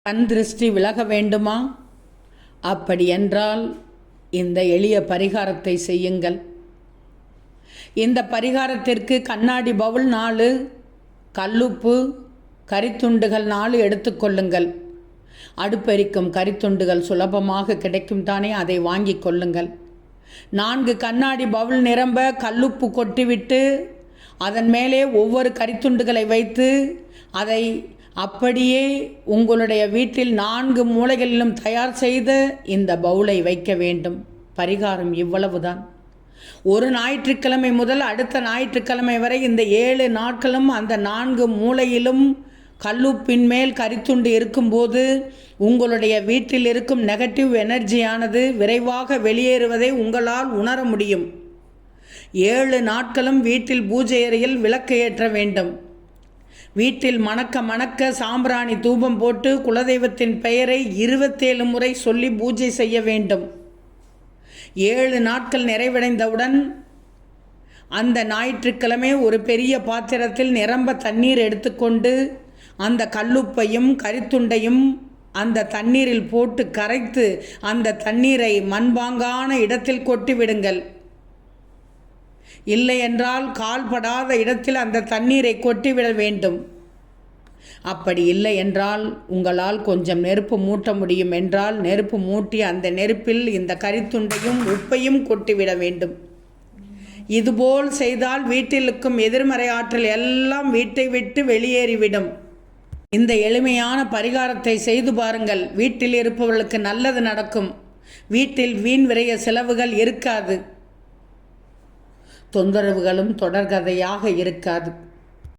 கண் திருஷ்டி விலக வேண்டுமா? அப்படியென்றால் இந்த எளிய பரிகாரத்தை செய்யுங்கள். இந்த பரிகாரத்திற்கு கண்ணாடி பவுல் 4, கல்லுப்பு, கரித்துண்டுகள் 4 எடுத்துக்கொள்ளுங்கள். அடுப்பெரிக்கும் கரித்துண்டுகள் சுலபமாக கிடைக்கும் தானே, அதை வாங்கி கொள்ளுங்கள். 4 கண்ணாடி பவுல் நிரம்ப கல்லுப்பு கொட்டிவிட்டு அதன் மேலே ஒவ்வொரு கரித்துண்டுகளை வைத்து அதை அப்படியே உங்களுடைய வீட்டில் 4 மூலைகளிலும் தயார் செய்த இந்த பவுலை வைக்க வேண்டும். பரிகாரம் இவ்வளவுதான். ஒரு ஞாயிற்றுக்கிழமை முதல் அடுத்த ஞாயிற்றுக்கிழமை வரை இந்த 7 நாட்களும் அந்த 4 மூலையிலும் கல்லுப்பின் மேல் கரித்துண்டு இருக்கும்போது உங்களுடைய வீட்டில் இருக்கும் நெகட்டிவ் எனர்ஜியானது விரைவாக வெளியேறுவதை உங்களால் உணர முடியும். 7 நாட்களும் வீட்டில் பூஜை அறையில் விளக்கு ஏற்ற வேண்டும். வீட்டில் மணக்க மணக்க சாம்பிராணி தூபம் போட்டு குலதெய்வத்தின் பெயரை 27 முறை சொல்லி பூஜை செய்ய வேண்டும். 7 நாட்கள் நிறைவடைந்தவுடன் அந்த ஞாயிற்றுக்கிழமை ஒரு பெரிய பாத்திரத்தில் நிரம்ப தண்ணீர் எடுத்துக்கொண்டு அந்த கல்லுப்பையும் கரித்துண்டையும் அந்த தண்ணீரில் போட்டு கரைத்து அந்த தண்ணீரை மண்பாங்கான இடத்தில் கொட்டிவிடுங்கள். இல்லை என்றால் கால்படாத இடத்தில் அந்த தண்ணீரை கொட்டிவிட வேண்டும். அப்படி இல்லை என்றால் உங்களால் கொஞ்சம் நெருப்பு மூட்ட முடியும் என்றால் நெருப்பு மூட்டி அந்த நெருப்பில் இந்த கரித்துண்டையும் உப்பையும் கொட்டிவிட வேண்டும். இதுபோல் செய்தால் வீட்டில் இருக்கும் எதிர்மறை ஆற்றல் எல்லாம் வீட்டை விட்டு வெளியேறிவிடும். இந்த எளிமையான பரிகாரத்தை செய்து பாருங்கள். வீட்டில் இருப்பவர்களுக்கு நல்லது நடக்கும். வீட்டில் வீண் விரைய செலவுகள் இருக்காது. தொந்தரவுகளும் தொடர்கதையாக இருக்காது.